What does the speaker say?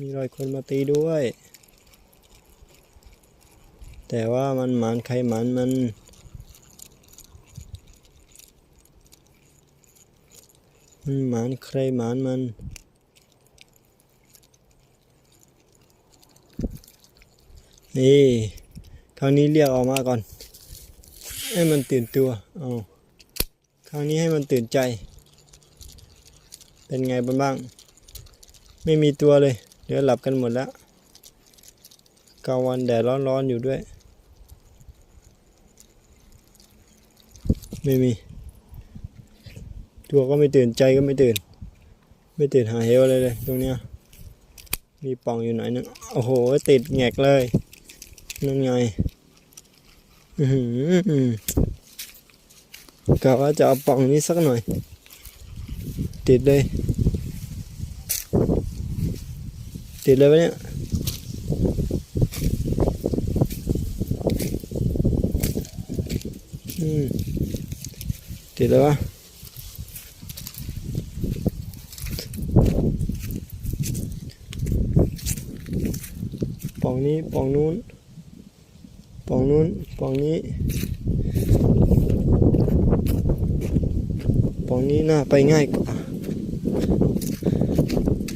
มีรอยคนมาตีด้วยแต่ว่ามันหมานใครหมานมันหมานใครหมานมันนี่คราวนี้เรียกออกมาก่อนให้มันตื่นตัวเอาคราวนี้ให้มันตื่นใจเป็นไงบ้างไม่มีตัวเลยเดี๋ยวหลับกันหมดแล้วกลางวันแดดร้อนๆอยู่ด้วยไม่มีตัวก็ไม่ตื่นใจก็ไม่ตื่นหาเหวเลยตรงเนี้ยมีป่องอยู่ไหนนึงโอ้โหติดแงกเลยนั่นไงกะว่าจะเอาป่องนี้สักหน่อยติดเลยวะเนี่ยติดแล้ววะป่องนี้ป่องนู้นป่องนู้นป่องนี้ป่องนี้น่าไปง่ายกว่า